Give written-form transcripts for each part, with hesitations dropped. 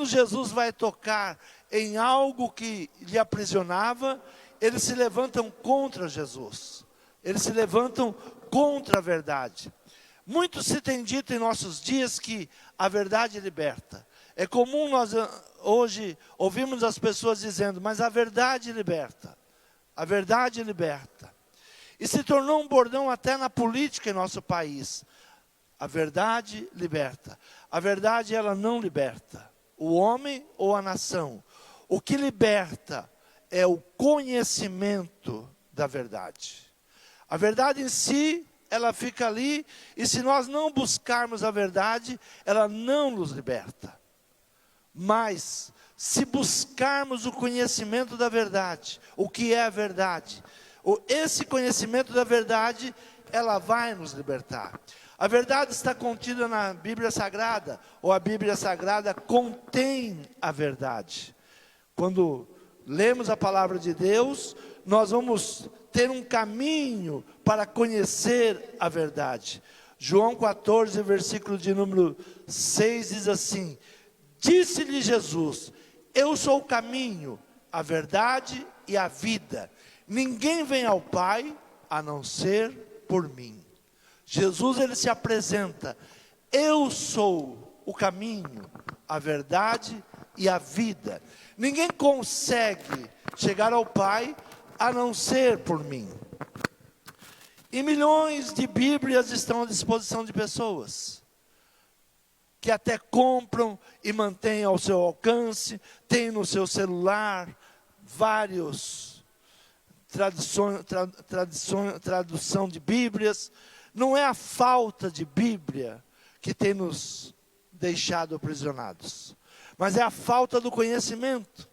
quando Jesus vai tocar em algo que lhe aprisionava, eles se levantam contra Jesus. Eles se levantam contra a verdade. Muito se tem dito em nossos dias que a verdade liberta. É comum nós hoje ouvirmos as pessoas dizendo, mas a verdade liberta. A verdade liberta. E se tornou um bordão até na política em nosso país. A verdade liberta. A verdade, ela não liberta o homem ou a nação. O que liberta é o conhecimento da verdade. A verdade em si, ela fica ali, e se nós não buscarmos a verdade, ela não nos liberta. Mas, se buscarmos o conhecimento da verdade, o que é a verdade, esse conhecimento da verdade, ela vai nos libertar. A verdade está contida na Bíblia Sagrada, ou a Bíblia Sagrada contém a verdade. Quando lemos a palavra de Deus, nós vamos ter um caminho para conhecer a verdade. João 14, versículo de número 6 diz assim: disse-lhe Jesus, eu sou o caminho, a verdade e a vida. Ninguém vem ao Pai a não ser por mim. Jesus, ele se apresenta, eu sou o caminho, a verdade e a vida. Ninguém consegue chegar ao Pai a não ser por mim. E milhões de Bíblias estão à disposição de pessoas, que até compram e mantêm ao seu alcance, tem no seu celular vários tradução de Bíblias. Não é a falta de Bíblia que tem nos deixado aprisionados, mas é a falta do conhecimento.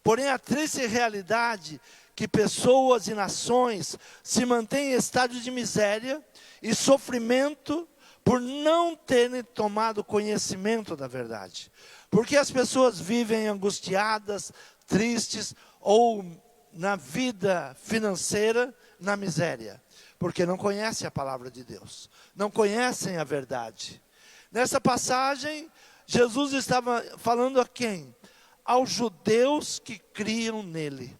Porém, a triste realidade que pessoas e nações se mantêm em estado de miséria e sofrimento por não terem tomado conhecimento da verdade. Porque as pessoas vivem angustiadas, tristes, ou na vida financeira, na miséria. Porque não conhecem a palavra de Deus, não conhecem a verdade. Nessa passagem, Jesus estava falando a quem? Aos judeus que criam nele.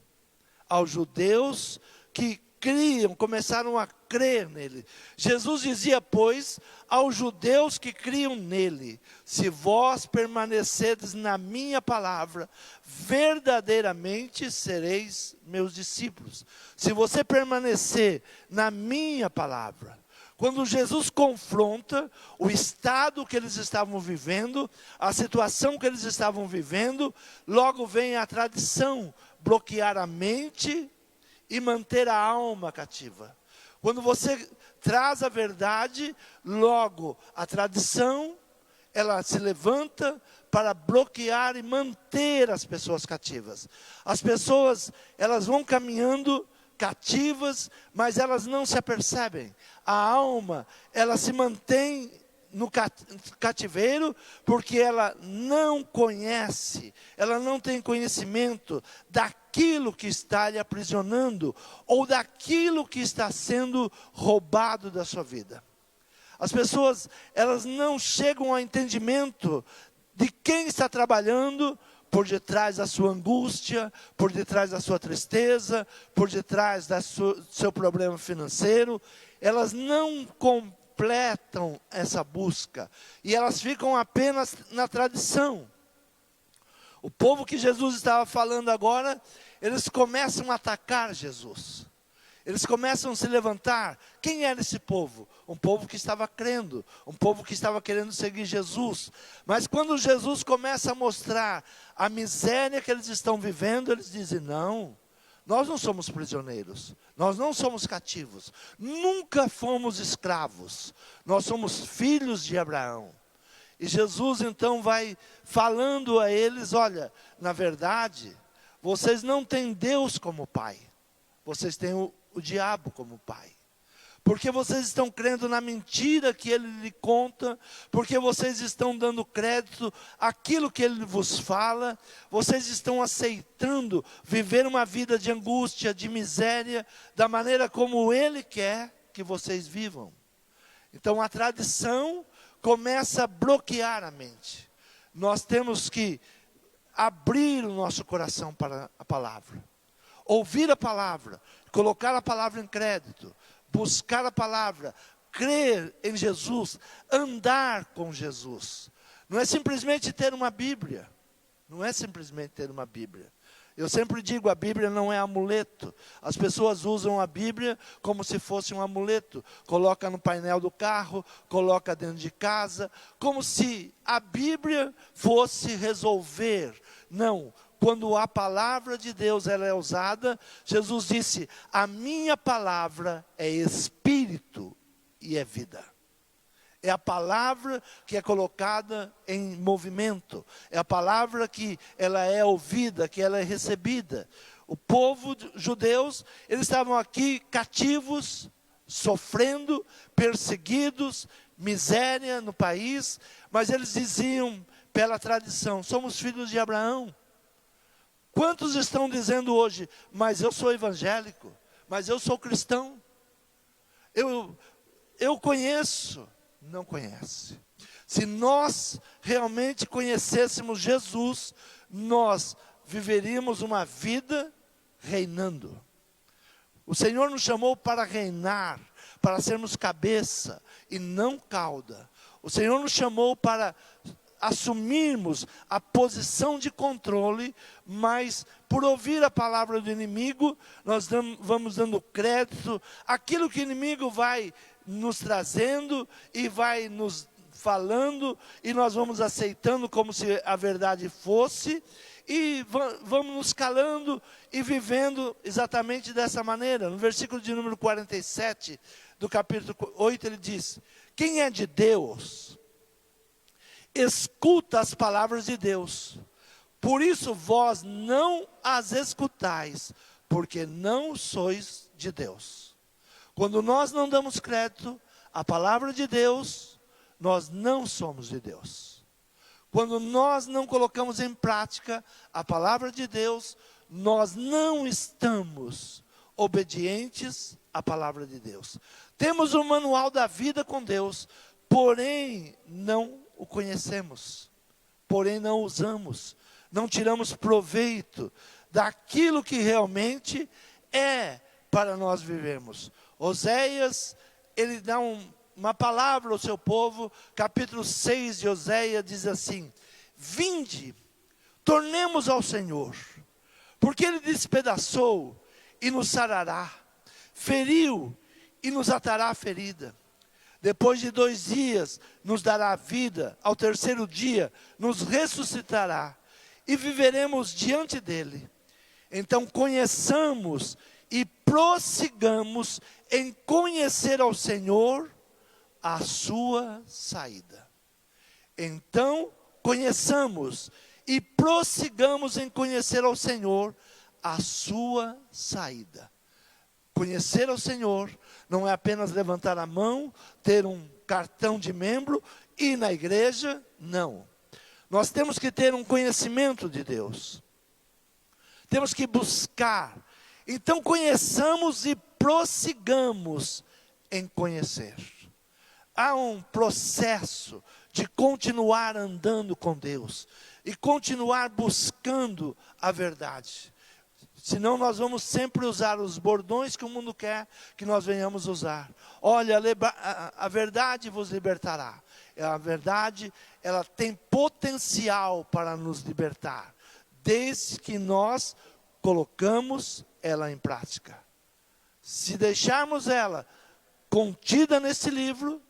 Aos judeus que criam, começaram a crer nele. Jesus dizia, pois, aos judeus que criam nele: se vós permanecerdes na minha palavra, verdadeiramente sereis meus discípulos. Se você permanecer na minha palavra. Quando Jesus confronta o estado que eles estavam vivendo, a situação que eles estavam vivendo, logo vem a tradição bloquear a mente e manter a alma cativa. Quando você traz a verdade, logo a tradição, ela se levanta para bloquear e manter as pessoas cativas. As pessoas, elas vão caminhando cativas, mas elas não se apercebem. A alma, ela se mantém no cativeiro, porque ela não conhece, ela não tem conhecimento daquilo que está lhe aprisionando, ou daquilo que está sendo roubado da sua vida. As pessoas, elas não chegam ao entendimento de quem está trabalhando por detrás da sua angústia, por detrás da sua tristeza, por detrás do seu problema financeiro. Elas não completam essa busca, e elas ficam apenas na tradição. O povo que Jesus estava falando agora, eles começam a atacar Jesus. Eles começam a se levantar. Quem era esse povo? Um povo que estava crendo, um povo que estava querendo seguir Jesus. Mas quando Jesus começa a mostrar a miséria que eles estão vivendo, eles dizem, não, nós não somos prisioneiros, nós não somos cativos, nunca fomos escravos, nós somos filhos de Abraão. E Jesus então vai falando a eles, olha, na verdade, vocês não têm Deus como pai, vocês têm o diabo como pai. Porque vocês estão crendo na mentira que ele lhe conta, porque vocês estão dando crédito àquilo que ele vos fala, vocês estão aceitando viver uma vida de angústia, de miséria, da maneira como ele quer que vocês vivam. Então a tradição começa a bloquear a mente. nós temos que abrir o nosso coração para a palavra. Ouvir a palavra, colocar a palavra em crédito, buscar a palavra, crer em Jesus, andar com Jesus. Não é simplesmente ter uma Bíblia. Não é simplesmente ter uma Bíblia. Eu sempre digo, a Bíblia não é amuleto. As pessoas usam a Bíblia como se fosse um amuleto. Coloca no painel do carro, coloca dentro de casa, como se a Bíblia fosse resolver. Não, quando a palavra de Deus ela é usada, Jesus disse, a minha palavra é espírito e é vida. É a palavra que é colocada em movimento. É a palavra que ela é ouvida, que ela é recebida. O povo judeus, eles estavam aqui cativos, sofrendo, perseguidos, miséria no país. Mas eles diziam, pela tradição, somos filhos de Abraão. Quantos estão dizendo hoje, mas eu sou evangélico, mas eu sou cristão. Eu conheço. Não conhece. Se nós realmente conhecêssemos Jesus, nós viveríamos uma vida reinando. O Senhor nos chamou para reinar, para sermos cabeça e não cauda. O Senhor nos chamou para assumirmos a posição de controle, mas por ouvir a palavra do inimigo, nós vamos dando crédito àquilo que o inimigo vai nos trazendo e vai nos falando, e nós vamos aceitando como se a verdade fosse, e vamos nos calando e vivendo exatamente dessa maneira. No versículo de número 47 do capítulo 8, ele diz, quem é de Deus, escuta as palavras de Deus, por isso vós não as escutais, porque não sois de Deus. Quando nós não damos crédito à palavra de Deus, nós não somos de Deus. Quando nós não colocamos em prática a palavra de Deus, nós não estamos obedientes à palavra de Deus. Temos o manual da vida com Deus, porém não o conhecemos, porém não usamos, não tiramos proveito daquilo que realmente é para nós vivermos. Oséias, ele dá uma palavra ao seu povo, capítulo 6 de Oséias diz assim, vinde, tornemos ao Senhor, porque Ele despedaçou e nos sarará, feriu e nos atará a ferida. Depois de 2 dias nos dará vida, ao terceiro dia nos ressuscitará, e viveremos diante dEle. Então conheçamos e prossigamos em conhecer ao Senhor a sua saída. Então, conheçamos e prossigamos em conhecer ao Senhor a sua saída. Conhecer ao Senhor não é apenas levantar a mão, ter um cartão de membro, ir na igreja, não. Nós temos que ter um conhecimento de Deus. Temos que buscar. Então conheçamos e prossigamos em conhecer. Há um processo de continuar andando com Deus e continuar buscando a verdade. Senão nós vamos sempre usar os bordões que o mundo quer que nós venhamos usar. Olha, a verdade vos libertará. A verdade, ela tem potencial para nos libertar, desde que nós colocamos ela em prática. Se deixarmos ela contida nesse livro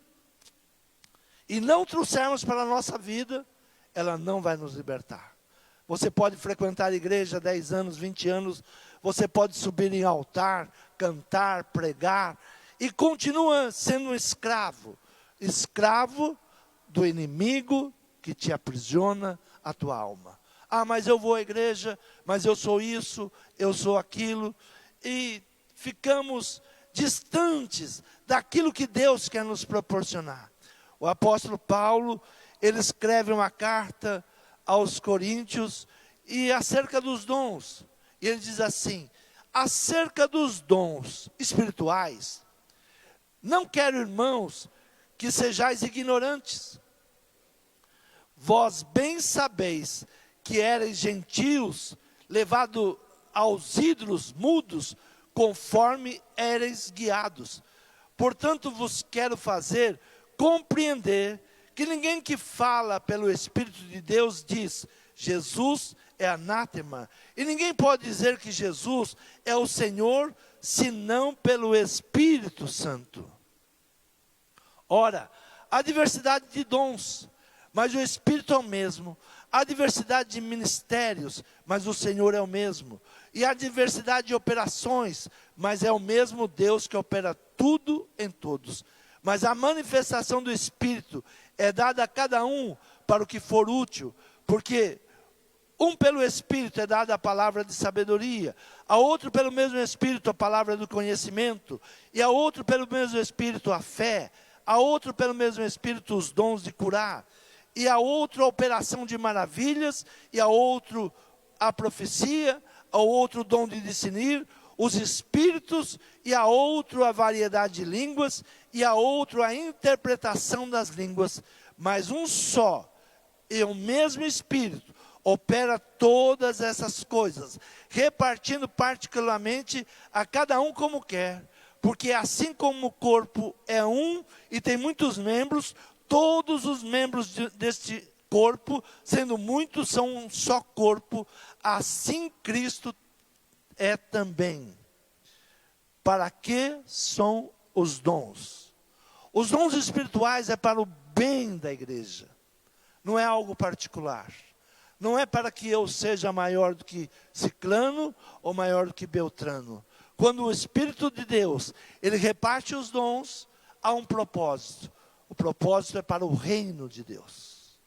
e não trouxermos para a nossa vida, ela não vai nos libertar. Você pode frequentar a igreja 10 anos, 20 anos, você pode subir em altar, cantar, pregar, e continua sendo um escravo. Escravo do inimigo que te aprisiona a tua alma. Ah, mas eu vou à igreja, mas eu sou isso, eu sou aquilo. E ficamos distantes daquilo que Deus quer nos proporcionar. O apóstolo Paulo, ele escreve uma carta aos Coríntios, e acerca dos dons, e ele diz assim, acerca dos dons espirituais, não quero, irmãos, que sejais ignorantes. Vós bem sabeis que erais gentios, levado aos ídolos mudos, conforme erais guiados. Portanto, vos quero fazer compreender que ninguém que fala pelo Espírito de Deus diz, Jesus é anátema. E ninguém pode dizer que Jesus é o Senhor, senão pelo Espírito Santo. Ora, há diversidade de dons, mas o Espírito é o mesmo. Há diversidade de ministérios, mas o Senhor é o mesmo. E há diversidade de operações, mas é o mesmo Deus que opera tudo em todos. Mas a manifestação do Espírito é dada a cada um para o que for útil, porque pelo Espírito é dada a palavra de sabedoria, a outro pelo mesmo Espírito a palavra do conhecimento, e a outro pelo mesmo Espírito a fé, a outro pelo mesmo Espírito os dons de curar, e a outro a operação de maravilhas, e a outro a profecia, a outro o dom de discernir os espíritos, e a outro a variedade de línguas, e a outro a interpretação das línguas. Mas um só e o mesmo Espírito opera todas essas coisas, repartindo particularmente a cada um como quer. Porque assim como o corpo é um e tem muitos membros, todos os membros deste corpo, sendo muitos, são um só corpo, assim Cristo é também. Para que são os dons? Os dons espirituais é para o bem da igreja, não é algo particular. Não é para que eu seja maior do que Ciclano ou maior do que Beltrano. Quando o Espírito de Deus, ele reparte os dons, há um propósito. O propósito é para o reino de Deus.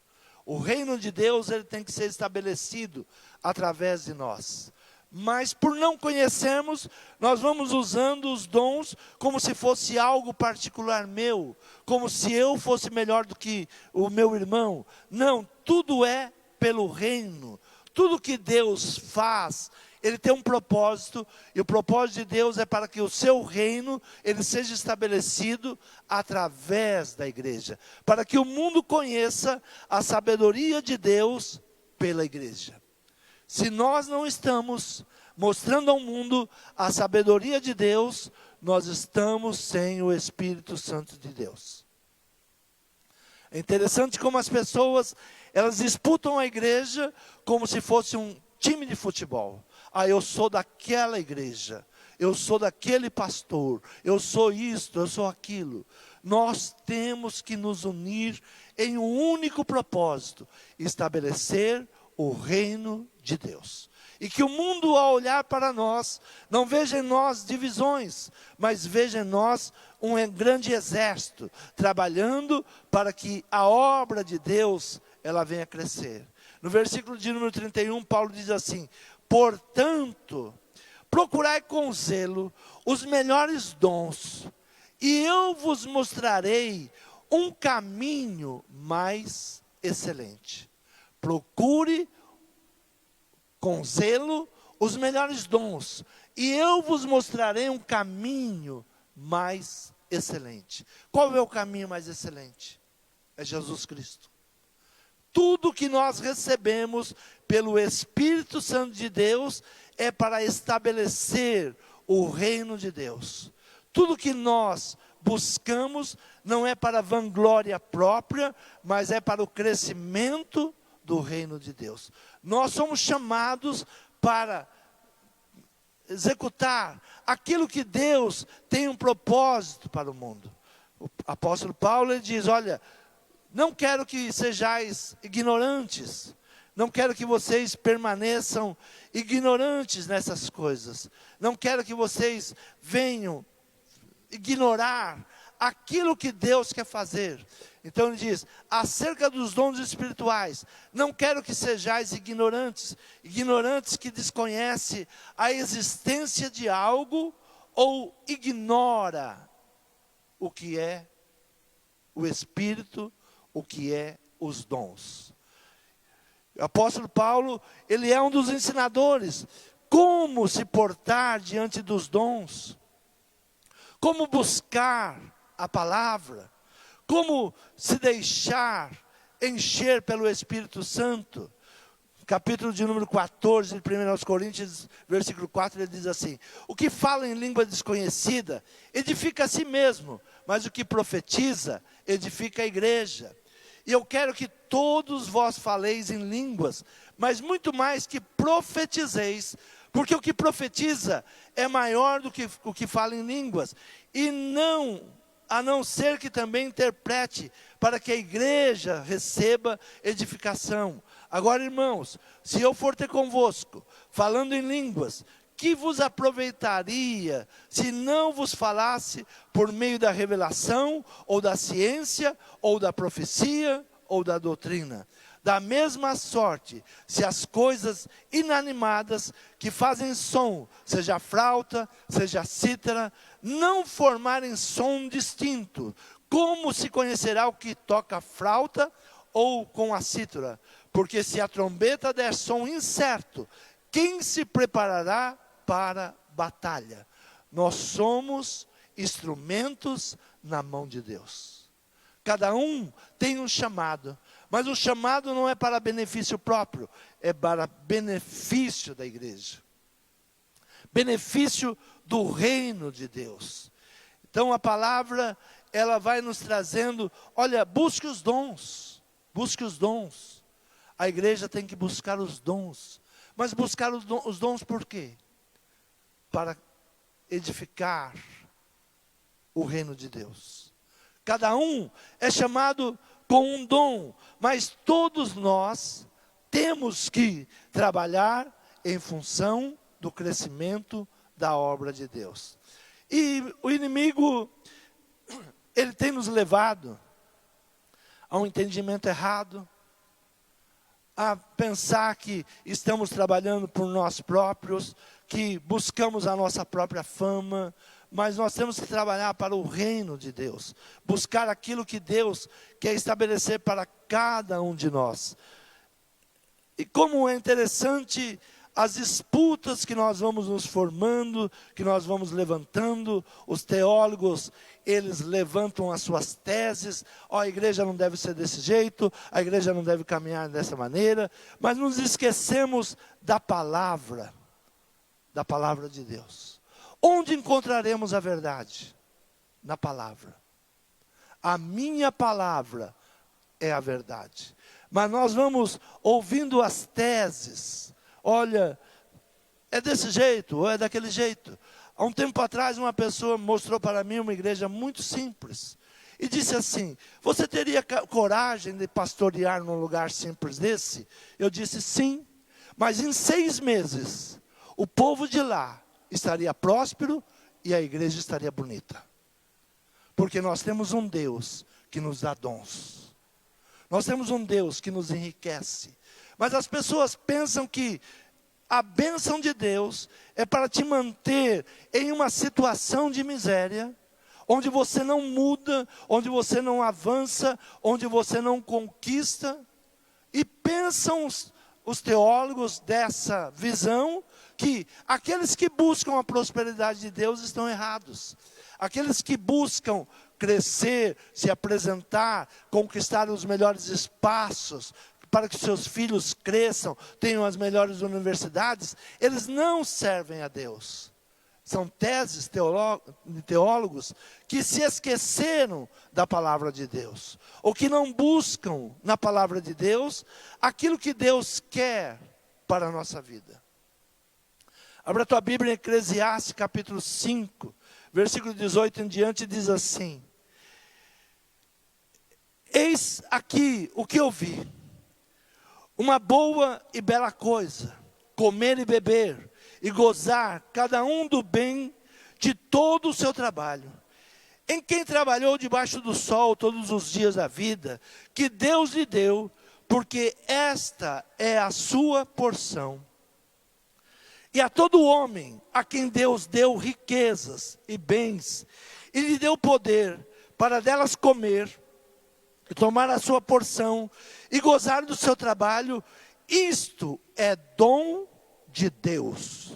O reino de Deus, ele tem que ser estabelecido através de nós. Mas por não conhecermos, nós vamos usando os dons como se fosse algo particular meu, como se eu fosse melhor do que o meu irmão. Não, tudo é pelo reino. Tudo que Deus faz, ele tem um propósito, e o propósito de Deus é para que o seu reino, ele seja estabelecido através da igreja, para que o mundo conheça a sabedoria de Deus pela igreja. Se nós não estamos mostrando ao mundo a sabedoria de Deus, nós estamos sem o Espírito Santo de Deus. É interessante como as pessoas, elas disputam a igreja como se fosse um time de futebol. Ah, eu sou daquela igreja, eu sou daquele pastor, eu sou isto, eu sou aquilo. Nós temos que nos unir em um único propósito, estabelecer o reino de Deus. E que o mundo, ao olhar para nós, não veja em nós divisões, mas veja em nós um grande exército, trabalhando para que a obra de Deus, ela venha crescer. No versículo de número 31, Paulo diz assim: portanto, procurai com zelo os melhores dons, e eu vos mostrarei um caminho mais excelente. Procure com zelo os melhores dons, e eu vos mostrarei um caminho mais excelente. Qual é o caminho mais excelente? É Jesus Cristo. Tudo que nós recebemos pelo Espírito Santo de Deus é para estabelecer o reino de Deus. Tudo que nós buscamos não é para vanglória própria, mas é para o crescimento do reino de Deus. Nós somos chamados para executar aquilo que Deus tem um propósito para o mundo. O apóstolo Paulo, ele diz: olha, não quero que sejais ignorantes, não quero que vocês permaneçam ignorantes nessas coisas, não quero que vocês venham ignorar aquilo que Deus quer fazer. Então ele diz, acerca dos dons espirituais, não quero que sejais ignorantes, ignorantes que desconhecem a existência de algo, ou ignora o que é o Espírito, o que é os dons. O apóstolo Paulo, ele é um dos ensinadores, como se portar diante dos dons, como buscar a palavra, como se deixar encher pelo Espírito Santo. Capítulo de número 14, de 1 Coríntios, versículo 4, ele diz assim: o que fala em língua desconhecida, edifica a si mesmo, mas o que profetiza, edifica a igreja. E eu quero que todos vós faleis em línguas, mas muito mais que profetizeis, porque o que profetiza é maior do que o que fala em línguas, a não ser que também interprete, para que a igreja receba edificação. Agora, irmãos, se eu for ter convosco, falando em línguas, que vos aproveitaria, se não vos falasse por meio da revelação, ou da ciência, ou da profecia, ou da doutrina? Da mesma sorte, se as coisas inanimadas que fazem som, seja flauta, seja cítara, não formarem som distinto, como se conhecerá o que toca flauta ou com a cítara? Porque se a trombeta der som incerto, quem se preparará para batalha? Nós somos instrumentos na mão de Deus. Cada um tem um chamado, mas o chamado não é para benefício próprio, é para benefício da igreja, benefício do reino de Deus. Então a palavra, ela vai nos trazendo, olha, busque os dons, busque os dons. A igreja tem que buscar os dons, mas buscar os dons por quê? Para edificar o reino de Deus. Cada um é chamado com um dom, mas todos nós temos que trabalhar em função do crescimento da obra de Deus. E o inimigo, ele tem nos levado a um entendimento errado, a pensar que estamos trabalhando por nós próprios, que buscamos a nossa própria fama, mas nós temos que trabalhar para o reino de Deus, buscar aquilo que Deus quer estabelecer para cada um de nós. E como é interessante as disputas que nós vamos nos formando, que nós vamos levantando, os teólogos, eles levantam as suas teses, a igreja não deve ser desse jeito, a igreja não deve caminhar dessa maneira, mas nos esquecemos da palavra de Deus. Onde encontraremos a verdade? Na palavra. A minha palavra é a verdade. Mas nós vamos ouvindo as teses. Olha, é desse jeito, ou é daquele jeito. Há um tempo atrás, uma pessoa mostrou para mim uma igreja muito simples. E disse assim: você teria coragem de pastorear num lugar simples desse? Eu disse sim, mas em 6 meses, o povo de lá estaria próspero e a igreja estaria bonita. Porque nós temos um Deus que nos dá dons. Nós temos um Deus que nos enriquece. Mas as pessoas pensam que a bênção de Deus é para te manter em uma situação de miséria, onde você não muda, onde você não avança, onde você não conquista. E pensam os teólogos dessa visão, que aqueles que buscam a prosperidade de Deus estão errados. Aqueles que buscam crescer, se apresentar, conquistar os melhores espaços, para que seus filhos cresçam, tenham as melhores universidades, eles não servem a Deus. São teses de teólogos que se esqueceram da palavra de Deus, ou que não buscam na palavra de Deus aquilo que Deus quer para a nossa vida. Abra a tua Bíblia em Eclesiastes capítulo 5, versículo 18 em diante, diz assim: eis aqui o que eu vi, uma boa e bela coisa, comer e beber, e gozar cada um do bem de todo o seu trabalho. Em quem trabalhou debaixo do sol todos os dias da vida, que Deus lhe deu, porque esta é a sua porção. E a todo homem a quem Deus deu riquezas e bens, e lhe deu poder para delas comer, e tomar a sua porção, e gozar do seu trabalho, isto é dom de Deus.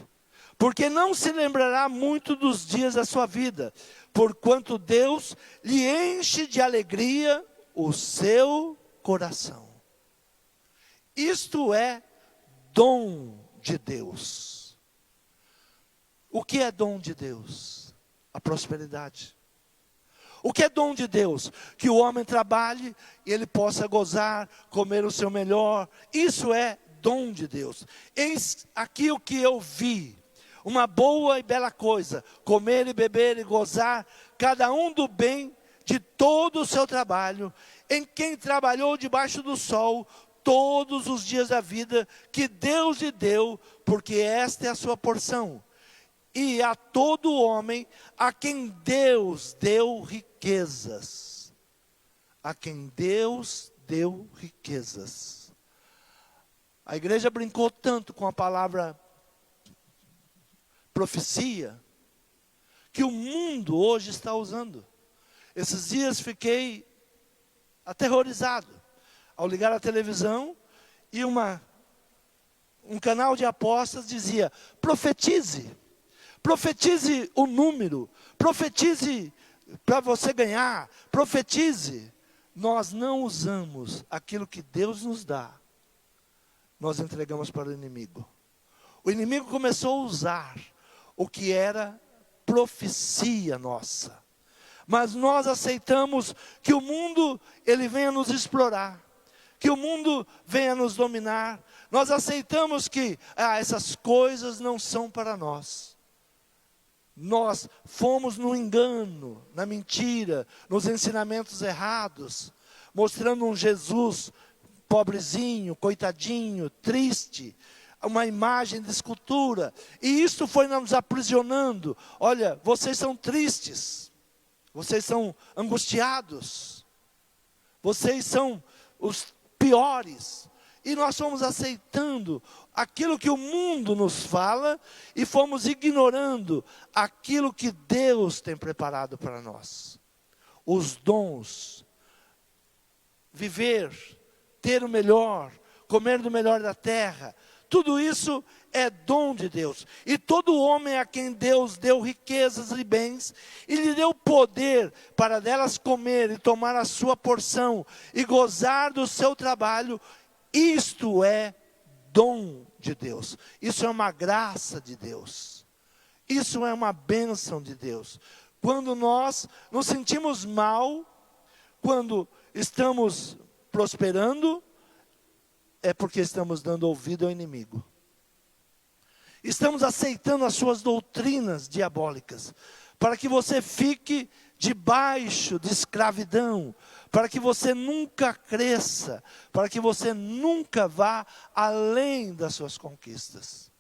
Porque não se lembrará muito dos dias da sua vida, porquanto Deus lhe enche de alegria o seu coração. Isto é dom de Deus. O que é dom de Deus? A prosperidade. O que é dom de Deus? Que o homem trabalhe e ele possa gozar, comer o seu melhor. Isso é dom de Deus. Eis aqui o que eu vi. Uma boa e bela coisa. Comer e beber e gozar, cada um do bem de todo o seu trabalho, em quem trabalhou debaixo do sol todos os dias da vida que Deus lhe deu, porque esta é a sua porção. E a todo homem a quem Deus deu riquezas. A quem Deus deu riquezas. A igreja brincou tanto com a palavra profecia, que o mundo hoje está usando. Esses dias fiquei aterrorizado ao ligar a televisão e um canal de apostas dizia: profetize o número, profetize para você ganhar, profetize. Nós não usamos aquilo que Deus nos dá, nós entregamos para o inimigo. O inimigo começou a usar o que era profecia nossa. Mas nós aceitamos que o mundo, ele venha nos explorar, que o mundo venha nos dominar. Nós aceitamos que essas coisas não são para nós. Nós fomos no engano, na mentira, nos ensinamentos errados, mostrando um Jesus pobrezinho, coitadinho, triste, uma imagem de escultura, e isso foi nos aprisionando. Olha, vocês são tristes, vocês são angustiados, vocês são os piores, e nós fomos aceitando aquilo que o mundo nos fala, e fomos ignorando aquilo que Deus tem preparado para nós. Os dons, viver, ter o melhor, comer do melhor da terra, tudo isso é dom de Deus. E todo homem a quem Deus deu riquezas e bens, e lhe deu poder para delas comer e tomar a sua porção, e gozar do seu trabalho, isto é dom de Deus. Isso é uma graça de Deus. Isso é uma bênção de Deus. Quando nós nos sentimos mal, quando estamos prosperando, é porque estamos dando ouvido ao inimigo. Estamos aceitando as suas doutrinas diabólicas, para que você fique debaixo de escravidão, para que você nunca cresça, para que você nunca vá além das suas conquistas.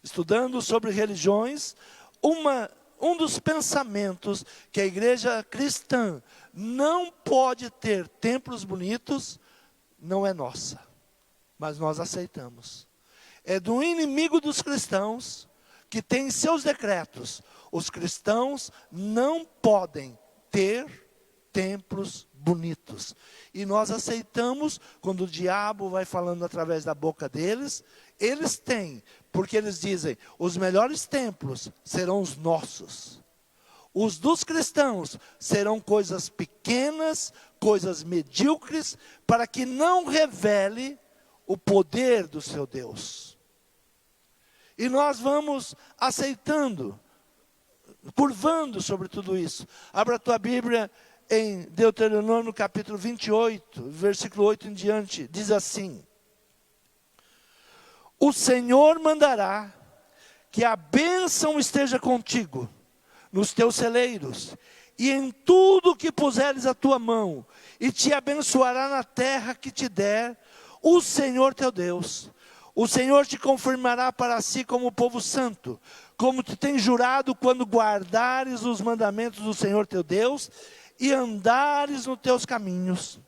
Estudando sobre religiões, um dos pensamentos que a igreja cristã não pode ter templos bonitos, não é nossa, mas nós aceitamos. É do inimigo dos cristãos, que tem seus decretos. Os cristãos não podem ter templos bonitos. E nós aceitamos, quando o diabo vai falando através da boca deles, eles têm, porque eles dizem: os melhores templos serão os nossos. Os dos cristãos serão coisas pequenas, coisas medíocres, para que não revele o poder do seu Deus. E nós vamos aceitando, curvando sobre tudo isso. Abra a tua Bíblia em Deuteronômio capítulo 28, versículo 8 em diante, diz assim: o Senhor mandará que a bênção esteja contigo, nos teus celeiros, e em tudo que puseres a tua mão, e te abençoará na terra que te der o Senhor teu Deus. O Senhor te confirmará para si como povo santo, como te tem jurado, quando guardares os mandamentos do Senhor teu Deus, e andares nos teus caminhos.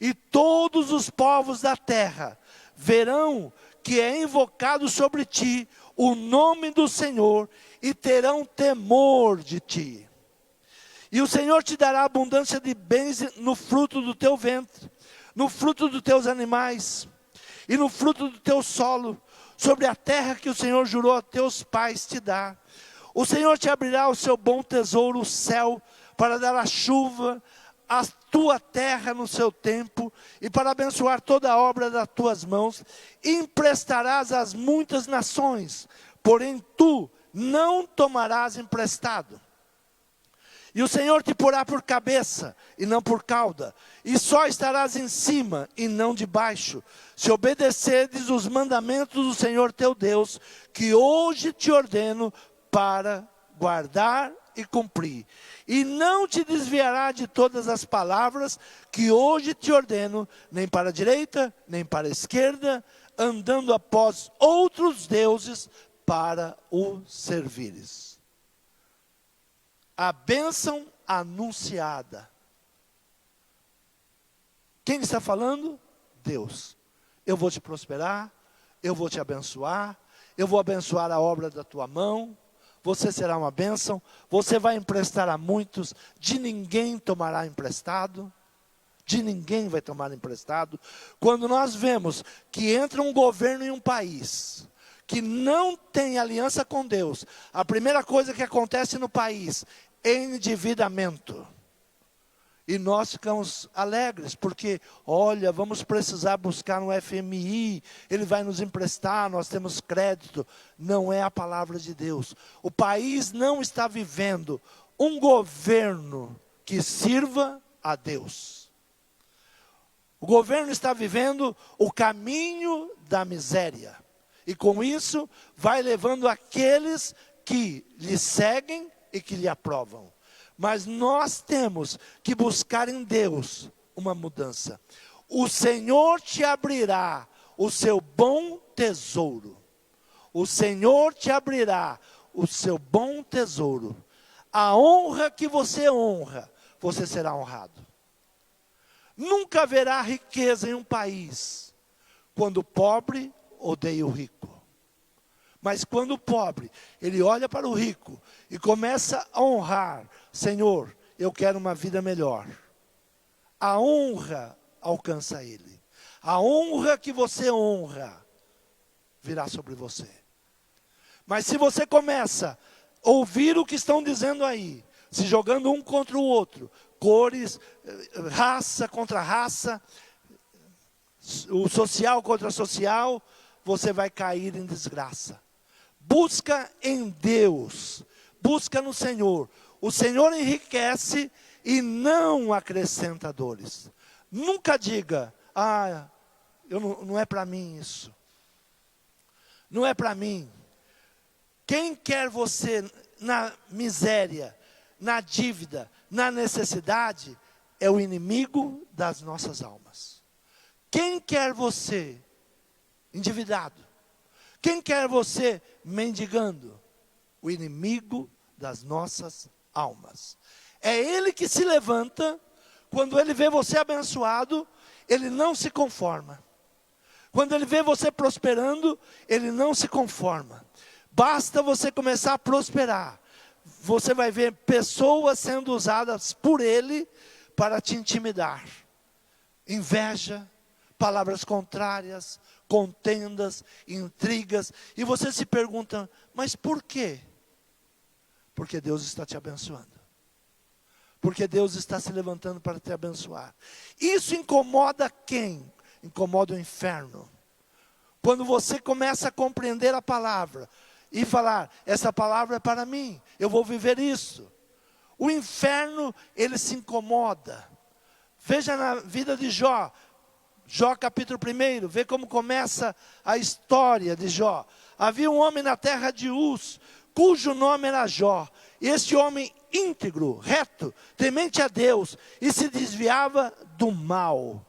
E todos os povos da terra verão que é invocado sobre ti o nome do Senhor, e terão temor de ti. E o Senhor te dará abundância de bens no fruto do teu ventre, no fruto dos teus animais, e no fruto do teu solo, sobre a terra que o Senhor jurou a teus pais te dar. O Senhor te abrirá o seu bom tesouro, o céu, para dar a chuva tua terra no seu tempo, e para abençoar toda a obra das tuas mãos, emprestarás às muitas nações, porém tu não tomarás emprestado. E o Senhor te porá por cabeça, e não por cauda, e só estarás em cima, e não debaixo, se obedeceres os mandamentos do Senhor teu Deus, que hoje te ordeno para guardar e cumprir. E não te desviará de todas as palavras que hoje te ordeno, nem para a direita, nem para a esquerda, andando após outros deuses para o servires. A bênção anunciada. Quem está falando? Deus. Eu vou te prosperar, eu vou te abençoar, eu vou abençoar a obra da tua mão, você será uma bênção, você vai emprestar a muitos, de ninguém tomará emprestado, de ninguém vai tomar emprestado. Quando nós vemos que entra um governo em um país, que não tem aliança com Deus, a primeira coisa que acontece no país é endividamento. E nós ficamos alegres, porque, olha, vamos precisar buscar no FMI, ele vai nos emprestar, nós temos crédito. Não é a palavra de Deus. O país não está vivendo um governo que sirva a Deus. O governo está vivendo o caminho da miséria. E com isso, vai levando aqueles que lhe seguem e que lhe aprovam. Mas nós temos que buscar em Deus uma mudança. O Senhor te abrirá o seu bom tesouro. O Senhor te abrirá o seu bom tesouro. A honra que você honra, você será honrado. Nunca haverá riqueza em um país quando o pobre odeia o rico. Mas quando o pobre, ele olha para o rico e começa a honrar, Senhor, eu quero uma vida melhor. A honra alcança ele. A honra que você honra virá sobre você. Mas se você começa a ouvir o que estão dizendo aí, se jogando um contra o outro, cores, raça contra raça, o social contra social, você vai cair em desgraça. Busca em Deus, busca no Senhor. O Senhor enriquece e não acrescenta dores. Nunca diga, não é para mim isso. Não é para mim. Quem quer você na miséria, na dívida, na necessidade, é o inimigo das nossas almas. Quem quer você endividado? Quem quer você mendigando? O inimigo das nossas almas. É ele que se levanta, quando ele vê você abençoado, ele não se conforma. Quando ele vê você prosperando, ele não se conforma. Basta você começar a prosperar, você vai ver pessoas sendo usadas por ele para te intimidar. Inveja, palavras contrárias, contendas, intrigas. E você se pergunta, mas por quê? Porque Deus está te abençoando. Porque Deus está se levantando para te abençoar. Isso incomoda quem? Incomoda o inferno. Quando você começa a compreender a palavra e falar, essa palavra é para mim, eu vou viver isso. O inferno, ele se incomoda. Veja na vida de Jó. Jó capítulo 1, vê como começa a história de Jó. Havia um homem na terra de Uz, cujo nome era Jó. E este homem íntegro, reto, temente a Deus, e se desviava do mal.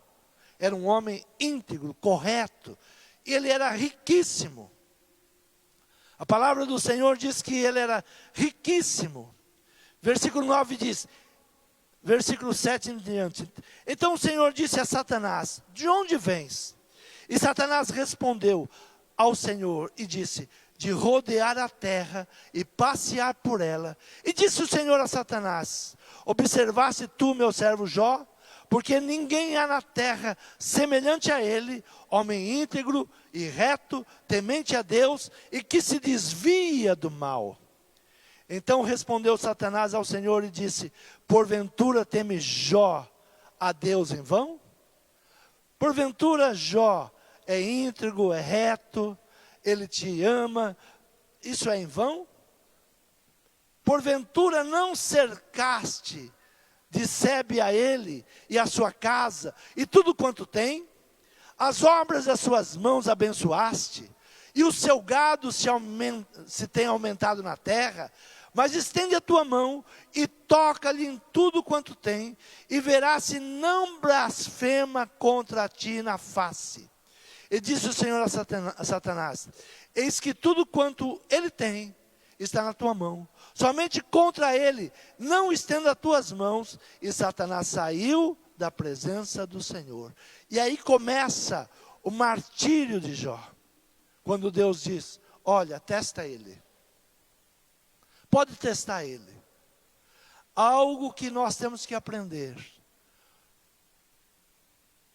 Era um homem íntegro, correto. E ele era riquíssimo. A palavra do Senhor diz que ele era riquíssimo. Versículo 9 diz, versículo 7 em diante. Então o Senhor disse a Satanás, de onde vens? E Satanás respondeu ao Senhor e disse, de rodear a terra e passear por ela. E disse o Senhor a Satanás, observaste tu meu servo Jó? Porque ninguém há na terra semelhante a ele, homem íntegro e reto, temente a Deus e que se desvia do mal. Então respondeu Satanás ao Senhor e disse, porventura teme Jó a Deus em vão? Porventura Jó é íntegro, é reto, ele te ama, isso é em vão? Porventura não cercaste de sebe a ele e a sua casa e tudo quanto tem? As obras das suas mãos abençoaste, e o seu gado se tem aumentado na terra. Mas estende a tua mão e toca-lhe em tudo quanto tem, e verás se não blasfema contra ti na face. E disse o Senhor a Satanás: eis que tudo quanto ele tem está na tua mão, somente contra ele não estenda as tuas mãos. E Satanás saiu da presença do Senhor. E aí começa o martírio de Jó, quando Deus diz: olha, testa ele. Pode testar ele. Algo que nós temos que aprender: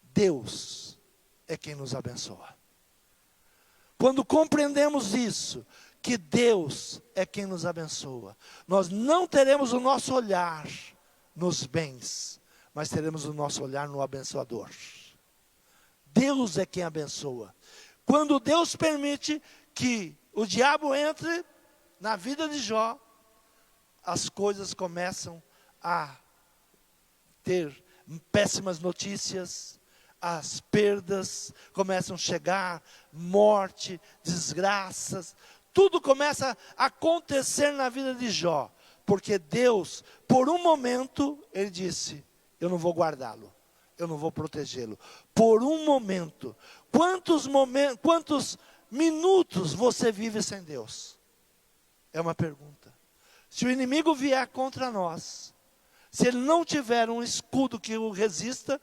Deus é quem nos abençoa. Quando compreendemos isso, que Deus é quem nos abençoa, nós não teremos o nosso olhar nos bens, mas teremos o nosso olhar no abençoador. Deus é quem abençoa. Quando Deus permite que o diabo entre na vida de Jó, as coisas começam a ter péssimas notícias, as perdas começam a chegar, morte, desgraças, tudo começa a acontecer na vida de Jó, porque Deus, por um momento, ele disse: eu não vou guardá-lo, eu não vou protegê-lo. Por um momento. Quantos minutos você vive sem Deus? É uma pergunta. Se o inimigo vier contra nós, se ele não tiver um escudo que o resista,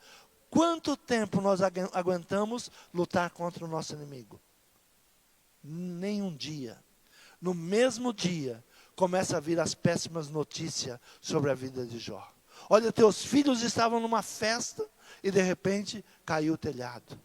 quanto tempo nós aguentamos lutar contra o nosso inimigo? Nenhum dia. No mesmo dia, começa a vir as péssimas notícias sobre a vida de Jó. Olha, teus filhos estavam numa festa e de repente caiu o telhado.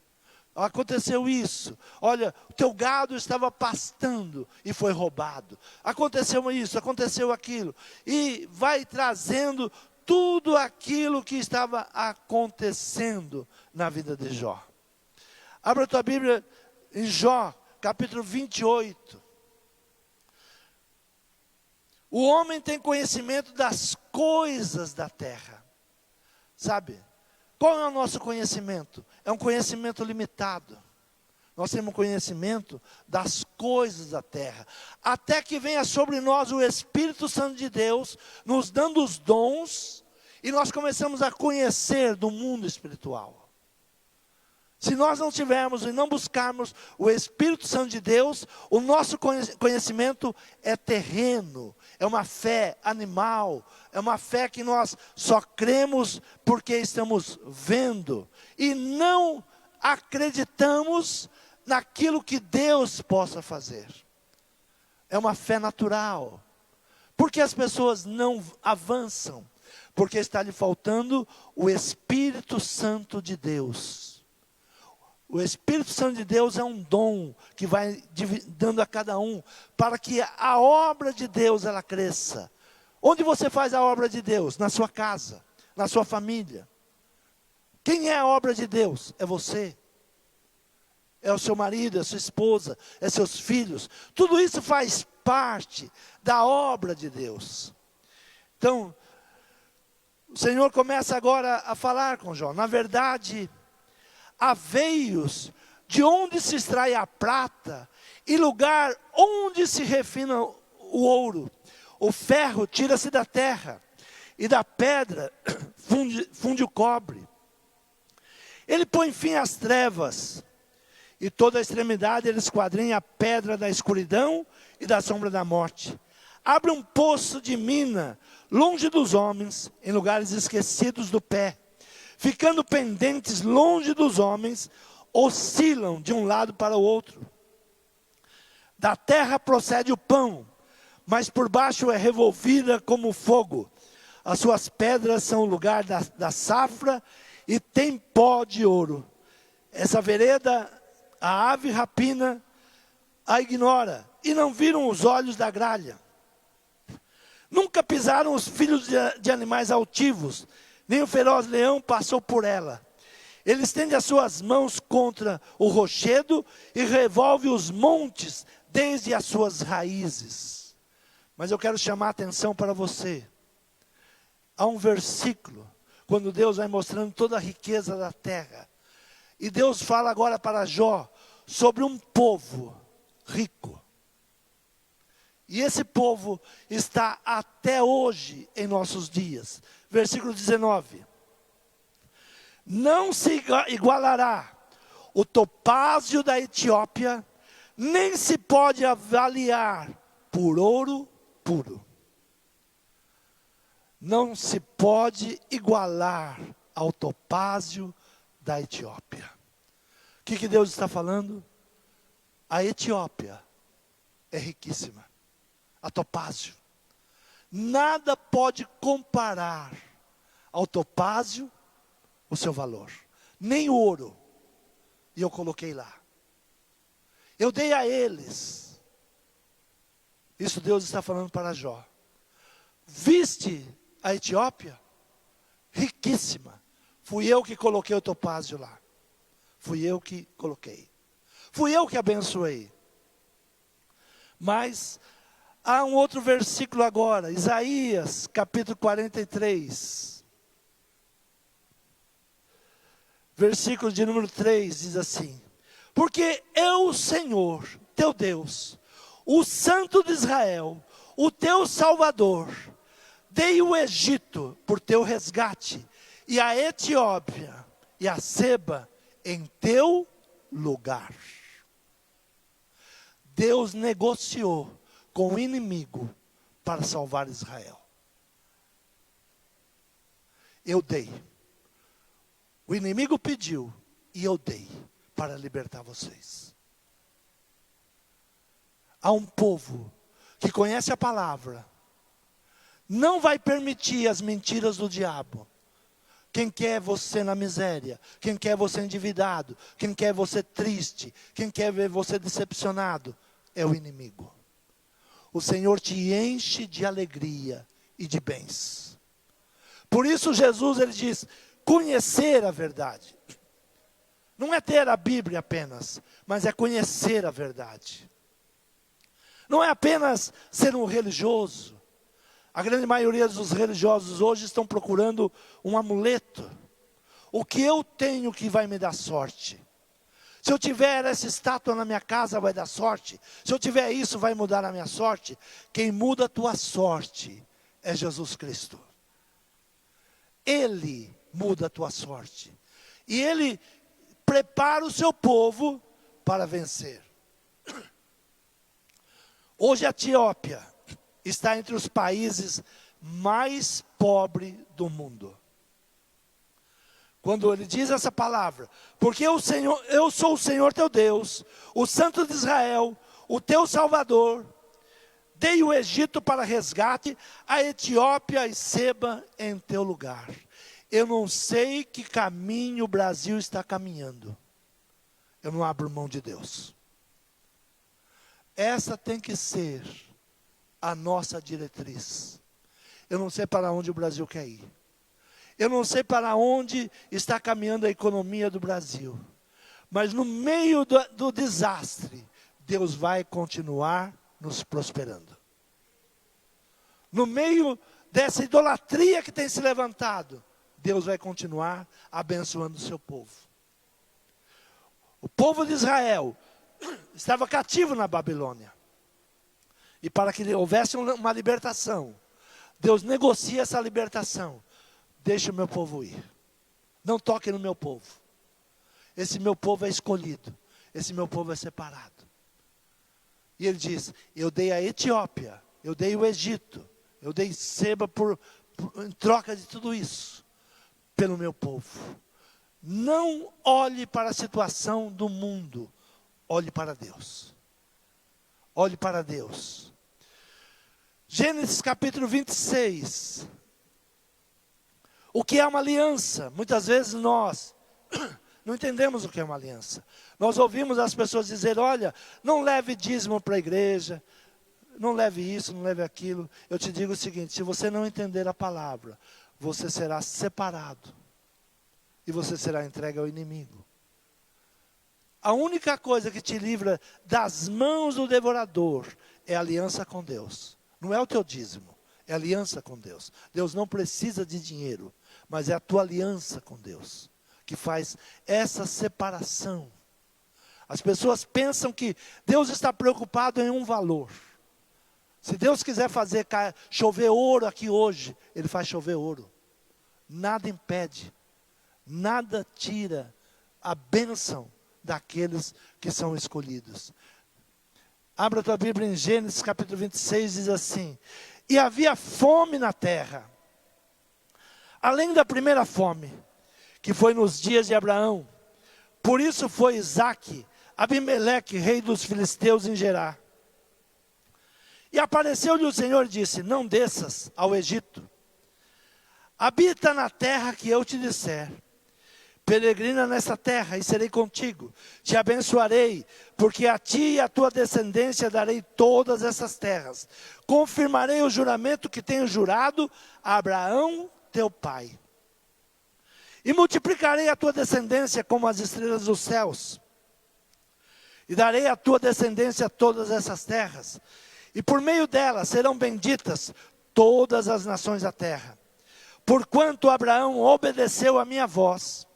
Aconteceu isso. Olha, o teu gado estava pastando e foi roubado. Aconteceu isso, aconteceu aquilo. E vai trazendo tudo aquilo que estava acontecendo na vida de Jó. Abra a tua Bíblia em Jó, capítulo 28. O homem tem conhecimento das coisas da terra. Sabe? Qual é o nosso conhecimento? É um conhecimento limitado. Nós temos conhecimento das coisas da terra. Até que venha sobre nós o Espírito Santo de Deus, nos dando os dons, e nós começamos a conhecer do mundo espiritual. Se nós não tivermos e não buscarmos o Espírito Santo de Deus, o nosso conhecimento é terreno, é uma fé animal, é uma fé que nós só cremos porque estamos vendo e não acreditamos naquilo que Deus possa fazer. É uma fé natural. Por que as pessoas não avançam? Porque está lhe faltando o Espírito Santo de Deus. O Espírito Santo de Deus é um dom que vai dando a cada um, para que a obra de Deus ela cresça. Onde você faz a obra de Deus? Na sua casa, na sua família. Quem é a obra de Deus? É você. É o seu marido, é a sua esposa, é seus filhos. Tudo isso faz parte da obra de Deus. Então, o Senhor começa agora a falar com Jó. Na verdade, há veios de onde se extrai a prata, e lugar onde se refina o ouro. O ferro tira-se da terra, e da pedra funde o cobre. Ele põe fim às trevas, e toda a extremidade ele esquadrinha a pedra da escuridão e da sombra da morte. Abre um poço de mina, longe dos homens, em lugares esquecidos do pé. Ficando pendentes longe dos homens, oscilam de um lado para o outro. Da terra procede o pão, mas por baixo é revolvida como fogo. As suas pedras são o lugar da safra e tem pó de ouro. Essa vereda, a ave rapina a ignora, e não viram os olhos da gralha. Nunca pisaram os filhos de animais altivos, nem o feroz leão passou por ela. Ele estende as suas mãos contra o rochedo e revolve os montes desde as suas raízes. Mas eu quero chamar a atenção para você. Há um versículo, quando Deus vai mostrando toda a riqueza da terra. E Deus fala agora para Jó sobre um povo rico. E esse povo está até hoje em nossos dias. Versículo 19. Não se igualará o topázio da Etiópia, nem se pode avaliar por ouro puro. Não se pode igualar ao topázio da Etiópia. O que Deus está falando? A Etiópia é riquíssima. A topázio. Nada pode comparar ao topázio o seu valor. Nem ouro. E eu coloquei lá. Eu dei a eles. Isso Deus está falando para Jó. Viste a Etiópia? Riquíssima. Fui eu que coloquei o topázio lá. Fui eu que coloquei. Fui eu que abençoei. Mas há um outro versículo agora. Isaías, capítulo 43. Versículo de número 3 diz assim: porque eu, Senhor, teu Deus, o Santo de Israel, o teu Salvador, dei o Egito por teu resgate, e a Etiópia e a Seba em teu lugar. Deus negociou com o inimigo para salvar Israel. Eu dei. O inimigo pediu e eu dei para libertar vocês. Há um povo que conhece a palavra, não vai permitir as mentiras do diabo. Quem quer você na miséria, quem quer você endividado, quem quer você triste, quem quer ver você decepcionado, é o inimigo. O Senhor te enche de alegria e de bens. Por isso Jesus, ele diz, conhecer a verdade. Não é ter a Bíblia apenas, mas é conhecer a verdade. Não é apenas ser um religioso. A grande maioria dos religiosos hoje estão procurando um amuleto. O que eu tenho que vai me dar sorte? Se eu tiver essa estátua na minha casa, vai dar sorte. Se eu tiver isso, vai mudar a minha sorte. Quem muda a tua sorte é Jesus Cristo. Ele muda a tua sorte. E Ele prepara o seu povo para vencer. Hoje a Etiópia está entre os países mais pobres do mundo. Quando ele diz essa palavra, porque eu sou o Senhor teu Deus, o Santo de Israel, o teu Salvador, dei o Egito para resgate, a Etiópia e Seba em teu lugar. Eu não sei que caminho o Brasil está caminhando. Eu não abro mão de Deus. Essa tem que ser a nossa diretriz. Eu não sei para onde o Brasil quer ir. Eu não sei para onde está caminhando a economia do Brasil. Mas no meio do desastre, Deus vai continuar nos prosperando. No meio dessa idolatria que tem se levantado, Deus vai continuar abençoando o seu povo. O povo de Israel estava cativo na Babilônia. E para que houvesse uma libertação, Deus negocia essa libertação. Deixa o meu povo ir. Não toque no meu povo. Esse meu povo é escolhido. Esse meu povo é separado. E ele diz, eu dei a Etiópia, eu dei o Egito, eu dei Seba em troca de tudo isso, pelo meu povo. Não olhe para a situação do mundo, olhe para Deus. Olhe para Deus. Gênesis capítulo 26. O que é uma aliança? Muitas vezes nós não entendemos o que é uma aliança. Nós ouvimos as pessoas dizer, olha, não leve dízimo para a igreja, não leve isso, não leve aquilo. Eu te digo o seguinte, se você não entender a palavra, você será separado e você será entregue ao inimigo. A única coisa que te livra das mãos do devorador é a aliança com Deus. Não é o teu dízimo, é a aliança com Deus. Deus não precisa de dinheiro, mas é a tua aliança com Deus que faz essa separação. As pessoas pensam que Deus está preocupado em um valor. Se Deus quiser fazer chover ouro aqui hoje, Ele faz chover ouro. Nada impede, nada tira a bênção daqueles que são escolhidos. Abra a tua Bíblia em Gênesis capítulo 26, diz assim: e havia fome na terra, além da primeira fome, que foi nos dias de Abraão. Por isso foi Isaque, Abimeleque, rei dos filisteus, em Gerar. E apareceu-lhe o Senhor e disse: não desças ao Egito, habita na terra que eu te disser. Peregrina nessa terra e serei contigo, te abençoarei, porque a ti e a tua descendência darei todas essas terras. Confirmarei o juramento que tenho jurado a Abraão, teu pai. E multiplicarei a tua descendência como as estrelas dos céus. E darei à tua descendência todas essas terras. E por meio delas serão benditas todas as nações da terra. Porquanto Abraão obedeceu a minha voz,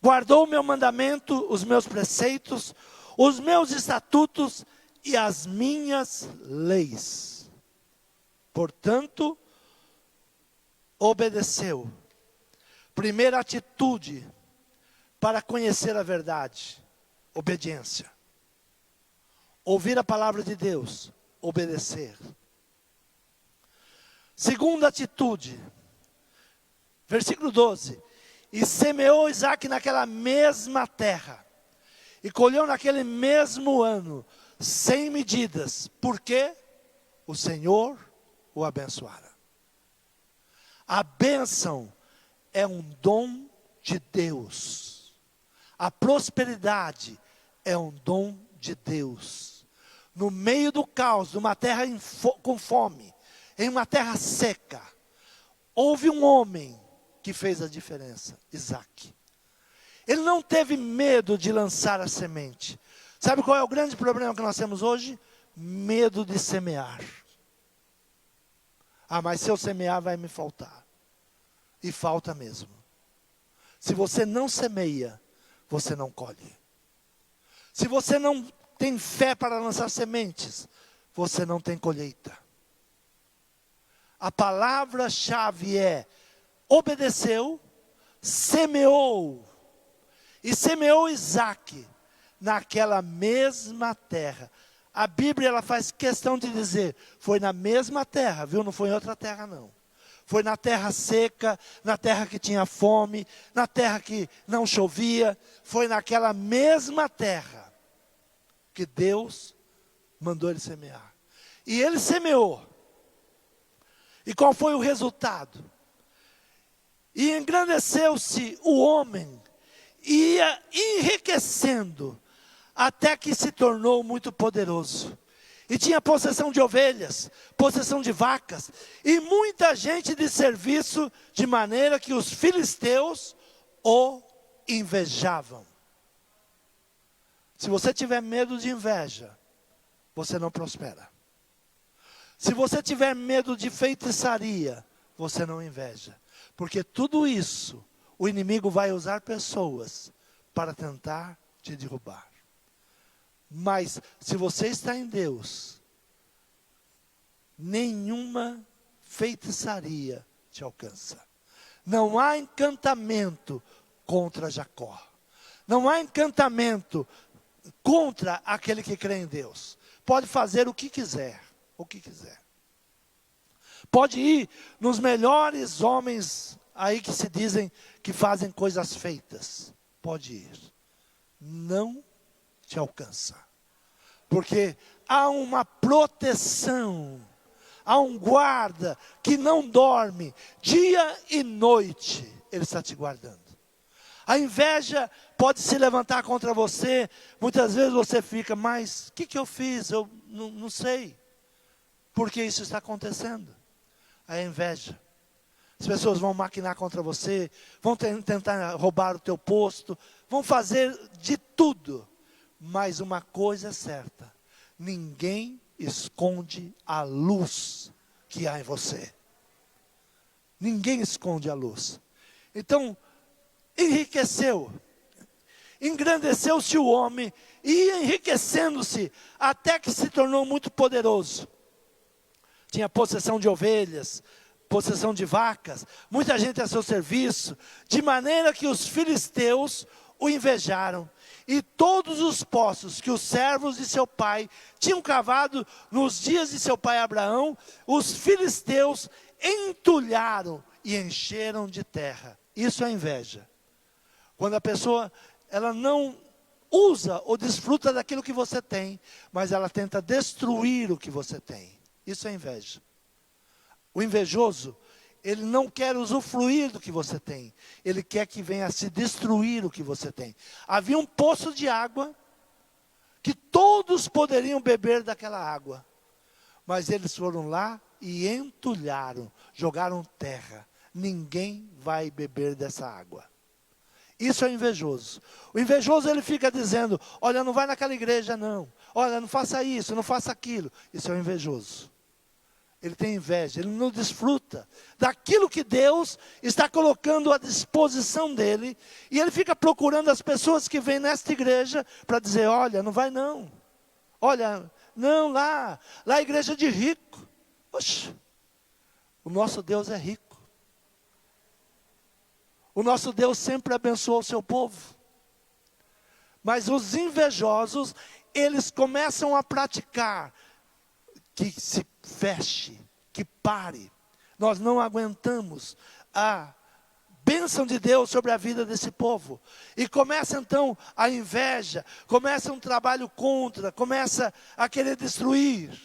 guardou o meu mandamento, os meus preceitos, os meus estatutos e as minhas leis. Portanto, obedeceu. Primeira atitude para conhecer a verdade: obediência. Ouvir a palavra de Deus, obedecer. Segunda atitude, versículo 12: e semeou Isaque naquela mesma terra, e colheu naquele mesmo ano, 100 medidas, porque o Senhor o abençoara. A bênção é um dom de Deus. A prosperidade é um dom de Deus. No meio do caos, numa terra com fome, em uma terra seca, houve um homem que fez a diferença, Isaque. Ele não teve medo de lançar a semente. Sabe qual é o grande problema que nós temos hoje? Medo de semear. Ah, mas se eu semear vai me faltar. E falta mesmo. Se você não semeia, você não colhe. Se você não tem fé para lançar sementes, você não tem colheita. A palavra-chave é: obedeceu, semeou. E semeou Isaque naquela mesma terra. A Bíblia ela faz questão de dizer, foi na mesma terra, viu? Não foi em outra terra não. Foi na terra seca, na terra que tinha fome, na terra que não chovia. Foi naquela mesma terra que Deus mandou ele semear. E ele semeou. E qual foi o resultado? E engrandeceu-se o homem, ia enriquecendo, até que se tornou muito poderoso. E tinha possessão de ovelhas, possessão de vacas, e muita gente de serviço, de maneira que os filisteus o invejavam. Se você tiver medo de inveja, você não prospera. Se você tiver medo de feitiçaria, você não inveja. Porque tudo isso, o inimigo vai usar pessoas para tentar te derrubar. Mas, se você está em Deus, nenhuma feitiçaria te alcança. Não há encantamento contra Jacó. Não há encantamento contra aquele que crê em Deus. Pode fazer o que quiser, o que quiser. Pode ir nos melhores homens aí que se dizem que fazem coisas feitas. Pode ir. Não te alcança. Porque há uma proteção, há um guarda que não dorme, dia e noite, ele está te guardando. A inveja pode se levantar contra você, muitas vezes você fica, mas o que eu fiz? Eu não sei. Por que isso está acontecendo? A inveja. As pessoas vão maquinar contra você, vão tentar roubar o teu posto, vão fazer de tudo. Mas uma coisa é certa: ninguém esconde a luz que há em você. Ninguém esconde a luz. Então, engrandeceu-se o homem, e enriquecendo-se, até que se tornou muito poderoso. Tinha possessão de ovelhas, possessão de vacas, muita gente a seu serviço, de maneira que os filisteus o invejaram. E todos os poços que os servos de seu pai tinham cavado nos dias de seu pai Abraão, os filisteus entulharam e encheram de terra. Isso é inveja. Quando a pessoa, ela não usa ou desfruta daquilo que você tem, mas ela tenta destruir o que você tem. Isso é inveja. O invejoso, ele não quer usufruir do que você tem. Ele quer que venha a se destruir o que você tem. Havia um poço de água, que todos poderiam beber daquela água. Mas eles foram lá e entulharam, jogaram terra. Ninguém vai beber dessa água. Isso é invejoso. O invejoso, ele fica dizendo: olha, não vai naquela igreja não. Olha, não faça isso, não faça aquilo. Isso é o invejoso. Ele tem inveja, ele não desfruta daquilo que Deus está colocando à disposição dele. E ele fica procurando as pessoas que vêm nesta igreja para dizer: olha, não vai não. Olha, não, lá é igreja de rico. Oxe, o nosso Deus é rico. O nosso Deus sempre abençoou o seu povo. Mas os invejosos, eles começam a praticar que se feche, que pare. Nós não aguentamos a bênção de Deus sobre a vida desse povo. E começa então a inveja, começa um trabalho contra, começa a querer destruir.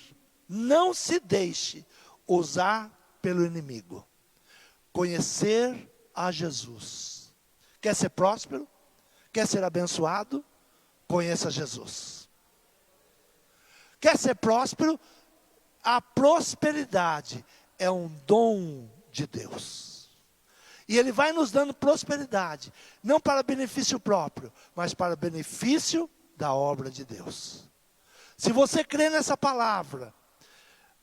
Não se deixe usar pelo inimigo. Conhecer a Jesus. Quer ser próspero? Quer ser abençoado? Conheça Jesus. Quer ser próspero? A prosperidade é um dom de Deus. E Ele vai nos dando prosperidade, não para benefício próprio, mas para benefício da obra de Deus. Se você crê nessa palavra,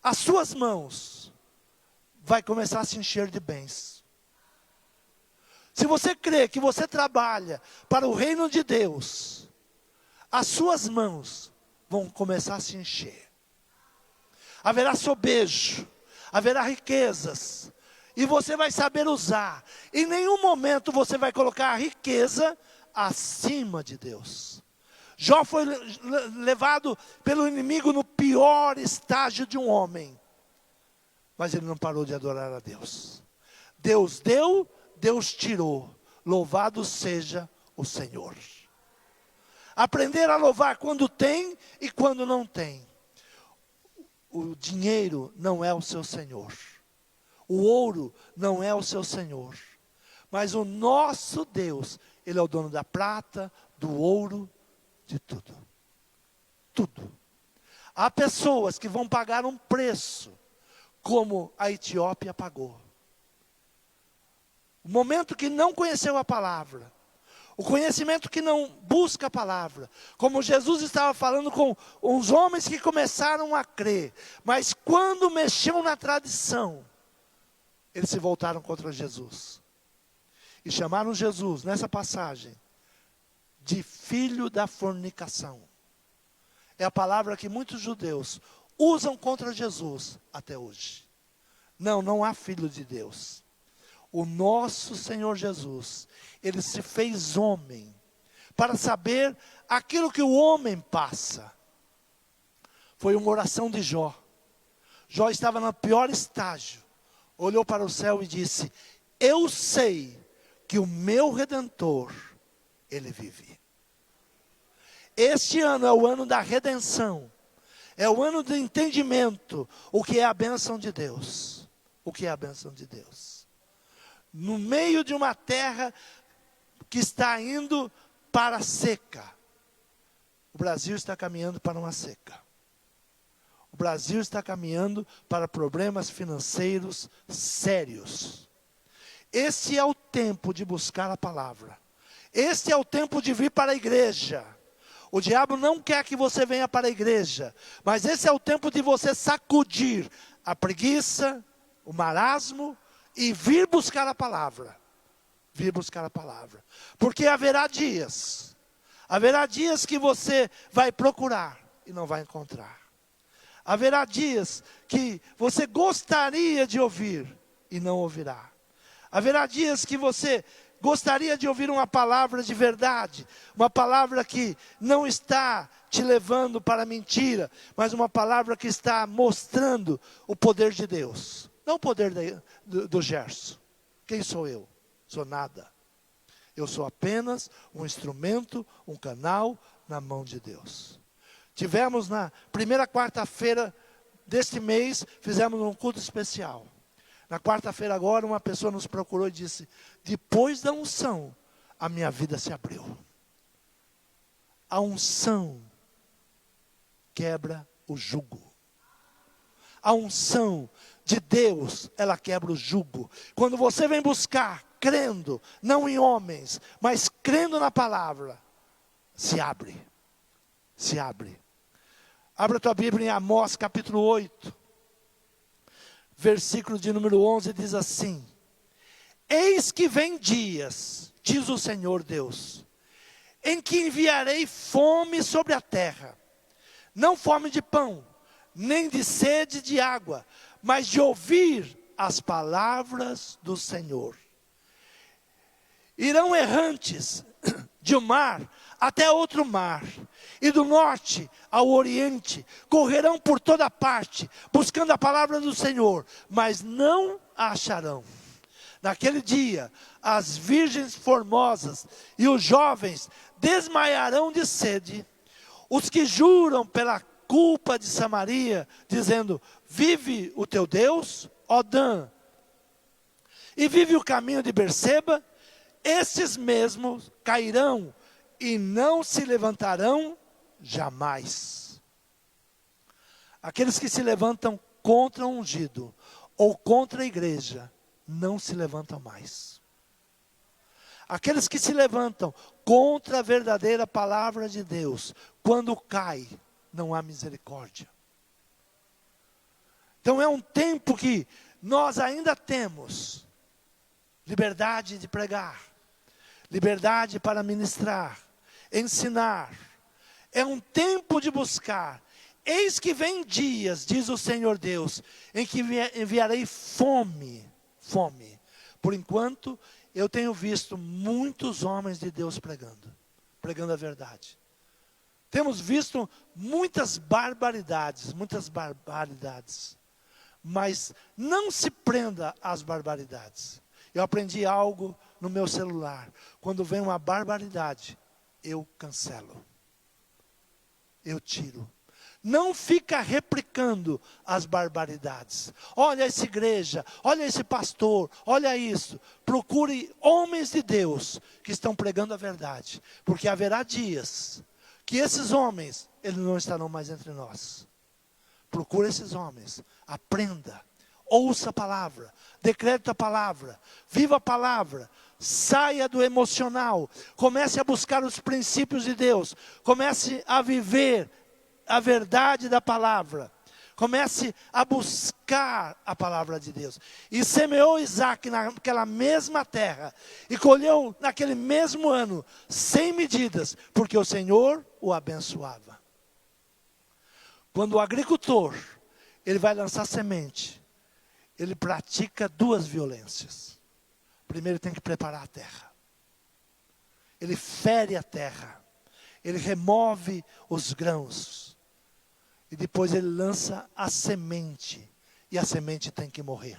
as suas mãos vai começar a se encher de bens. Se você crê que você trabalha para o reino de Deus, as suas mãos vão começar a se encher. Haverá sobejo, haverá riquezas, e você vai saber usar. Em nenhum momento você vai colocar a riqueza acima de Deus. Jó foi levado pelo inimigo no pior estágio de um homem, mas ele não parou de adorar a Deus. Deus deu, Deus tirou. Louvado seja o Senhor. Aprender a louvar quando tem e quando não tem. O dinheiro não é o seu Senhor. O ouro não é o seu Senhor. Mas o nosso Deus, Ele é o dono da prata, do ouro, de tudo. Tudo. Há pessoas que vão pagar um preço, como a Etiópia pagou. O momento que não conheceu a palavra, o conhecimento que não busca a palavra, como Jesus estava falando com os homens que começaram a crer, mas quando mexeu na tradição, eles se voltaram contra Jesus. E chamaram Jesus, nessa passagem, de filho da fornicação. É a palavra que muitos judeus usam contra Jesus até hoje. Não há filho de Deus. O nosso Senhor Jesus, Ele se fez homem, para saber aquilo que o homem passa. Foi uma oração de Jó. Jó estava no pior estágio. Olhou para o céu e disse: eu sei que o meu Redentor, Ele vive. Este ano é o ano da redenção. É o ano do entendimento. O que é a bênção de Deus. O que é a bênção de Deus. No meio de uma terra que está indo para a seca. O Brasil está caminhando para uma seca. O Brasil está caminhando para problemas financeiros sérios. Esse é o tempo de buscar a palavra. Esse é o tempo de vir para a igreja. O diabo não quer que você venha para a igreja, mas esse é o tempo de você sacudir a preguiça, o marasmo e vir buscar a palavra. Vir buscar a palavra. Porque haverá dias que você vai procurar e não vai encontrar. Haverá dias que você gostaria de ouvir e não ouvirá. Haverá dias que você gostaria de ouvir uma palavra de verdade, uma palavra que não está te levando para a mentira, mas uma palavra que está mostrando o poder de Deus. Não o poder do Gerson. Quem sou eu? Sou nada. Eu sou apenas um instrumento, um canal na mão de Deus. Tivemos na primeira quarta-feira deste mês, fizemos um culto especial. Na quarta-feira agora, uma pessoa nos procurou e disse: depois da unção, a minha vida se abriu. A unção quebra o jugo. A unção de Deus, ela quebra o jugo. Quando você vem buscar, crendo, não em homens, mas crendo na palavra, se abre. Se abre. Abra a tua Bíblia em Amós capítulo 8. Versículo de número 11 diz assim: eis que vem dias, diz o Senhor Deus, em que enviarei fome sobre a terra, não fome de pão, nem de sede de água, mas de ouvir as palavras do Senhor. Irão errantes de um mar até outro mar, e do norte ao oriente, correrão por toda parte, buscando a palavra do Senhor, mas não a acharão. Naquele dia, as virgens formosas e os jovens desmaiarão de sede. Os que juram pela culpa de Samaria, dizendo: vive o teu Deus, ó Dan, e vive o caminho de Berseba, esses mesmos cairão e não se levantarão jamais. Aqueles que se levantam contra o ungido ou contra a igreja, não se levantam mais. Aqueles que se levantam contra a verdadeira palavra de Deus, quando cai, não há misericórdia. Então é um tempo que nós ainda temos liberdade de pregar, liberdade para ministrar, ensinar. É um tempo de buscar. Eis que vem dias, diz o Senhor Deus, em que enviarei fome. Por enquanto, eu tenho visto muitos homens de Deus pregando a verdade. Temos visto muitas barbaridades, mas não se prenda às barbaridades. Eu aprendi algo no meu celular: quando vem uma barbaridade, eu cancelo, eu tiro. Não fica replicando as barbaridades. Olha essa igreja, olha esse pastor, olha isso. Procure homens de Deus que estão pregando a verdade, porque haverá dias que esses homens, eles não estarão mais entre nós. Procure esses homens, aprenda, ouça a palavra, decrete a palavra, viva a palavra, saia do emocional, comece a buscar os princípios de Deus, comece a viver a verdade da palavra, comece a buscar a palavra de Deus. E semeou Isaac naquela mesma terra, e colheu naquele mesmo ano, sem medidas, porque o Senhor o abençoava. Quando o agricultor, ele vai lançar semente, ele pratica duas violências. Primeiro, tem que preparar a terra. Ele fere a terra. Ele remove os grãos. E depois ele lança a semente. E a semente tem que morrer.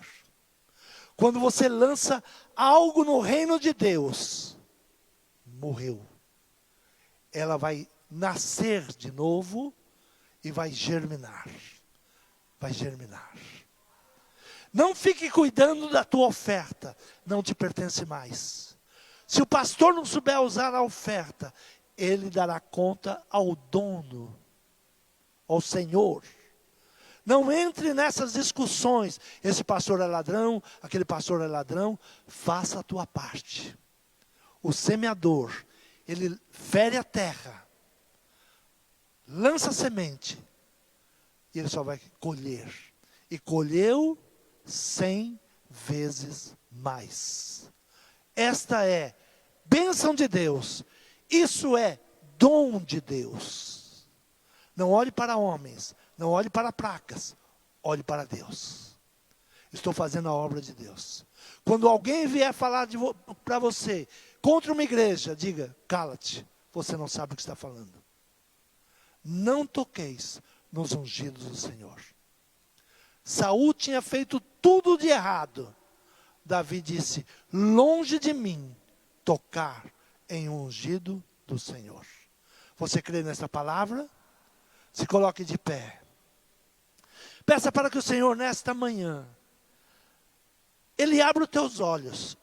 Quando você lança algo no reino de Deus, morreu. Ela vai nascer de novo e vai germinar. Vai germinar. Não fique cuidando da tua oferta, não te pertence mais. Se o pastor não souber usar a oferta, ele dará conta ao dono, ao Senhor. Não entre nessas discussões. Esse pastor é ladrão, aquele pastor é ladrão. Faça a tua parte. O semeador, ele fere a terra, lança a semente, e ele só vai colher. E colheu 100 vezes mais. Esta é bênção de Deus. Isso é dom de Deus. Não olhe para homens, não olhe para placas, olhe para Deus. Estou fazendo a obra de Deus. Quando alguém vier falar para você contra uma igreja, diga: cala-te, você não sabe o que está falando. Não toqueis nos ungidos do Senhor. Saul tinha feito tudo de errado. Davi disse: longe de mim tocar em um ungido do Senhor. Você crê nessa palavra? Se coloque de pé. Peça para que o Senhor, nesta manhã, Ele abra os teus olhos.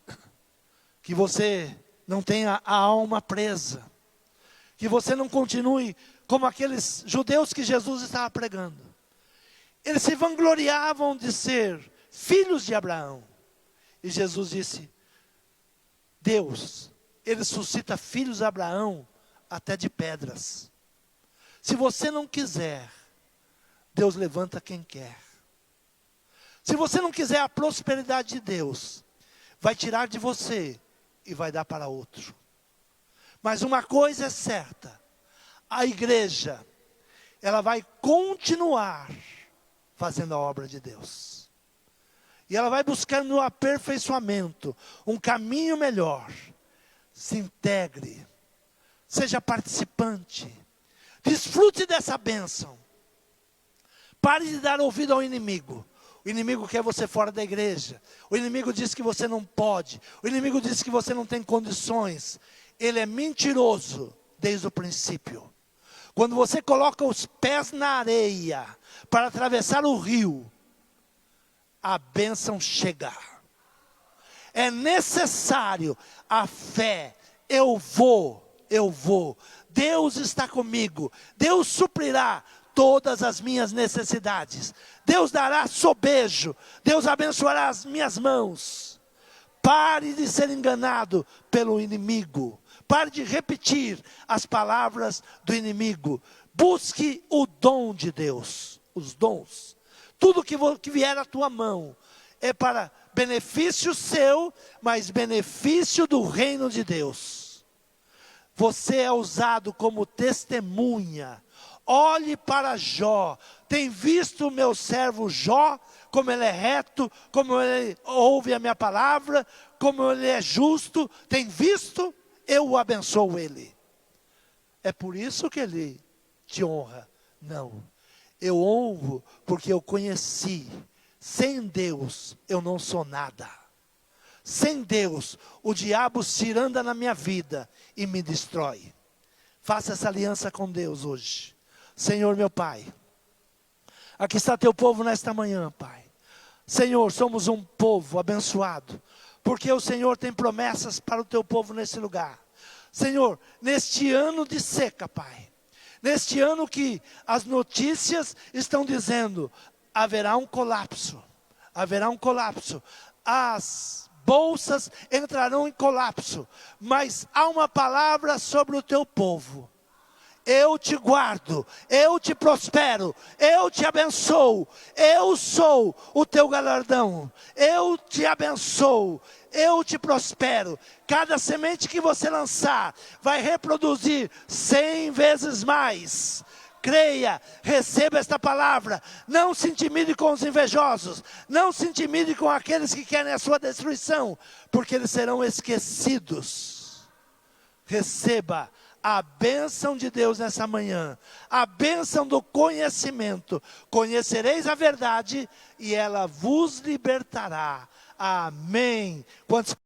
Que você não tenha a alma presa. Que você não continue como aqueles judeus que Jesus estava pregando. Eles se vangloriavam de ser filhos de Abraão. E Jesus disse: Deus, Ele suscita filhos de Abraão até de pedras. Se você não quiser, Deus levanta quem quer. Se você não quiser a prosperidade de Deus, vai tirar de você e vai dar para outro. Mas uma coisa é certa: a igreja, ela vai continuar fazendo a obra de Deus. E ela vai buscando o aperfeiçoamento, um caminho melhor. Se integre, seja participante, desfrute dessa bênção. Pare de dar ouvido ao inimigo. O inimigo quer você fora da igreja. O inimigo diz que você não pode. O inimigo diz que você não tem condições. Ele é mentiroso desde o princípio. Quando você coloca os pés na areia para atravessar o rio, a bênção chega. É necessário a fé. Eu vou. Deus está comigo. Deus suprirá todas as minhas necessidades. Deus dará sobejo. Deus abençoará as minhas mãos. Pare de ser enganado pelo inimigo. Pare de repetir as palavras do inimigo. Busque o dom de Deus. Os dons. Tudo que vier à tua mão é para benefício seu, mas benefício do reino de Deus. Você é usado como testemunha. Olhe para Jó. Tem visto o meu servo Jó, como ele é reto, como ele ouve a minha palavra, como ele é justo. Tem visto? Eu o abençoo ele. É por isso que ele te honra? Não. Eu honro porque eu conheci. Sem Deus eu não sou nada. Sem Deus o diabo ciranda na minha vida e me destrói. Faça essa aliança com Deus hoje. Senhor meu Pai, aqui está teu povo nesta manhã, Pai. Senhor, somos um povo abençoado, porque o Senhor tem promessas para o teu povo nesse lugar. Senhor, neste ano de seca, Pai, neste ano que as notícias estão dizendo, haverá um colapso, as bolsas entrarão em colapso, mas há uma palavra sobre o teu povo. Eu te guardo, eu te prospero, eu te abençoo, eu sou o teu galardão, eu te abençoo, eu te prospero. Cada semente que você lançar vai reproduzir 100 vezes mais. Creia, receba esta palavra. Não se intimide com os invejosos, não se intimide com aqueles que querem a sua destruição, porque eles serão esquecidos. Receba a bênção de Deus nessa manhã, a bênção do conhecimento. Conhecereis a verdade e ela vos libertará. Amém. Quantos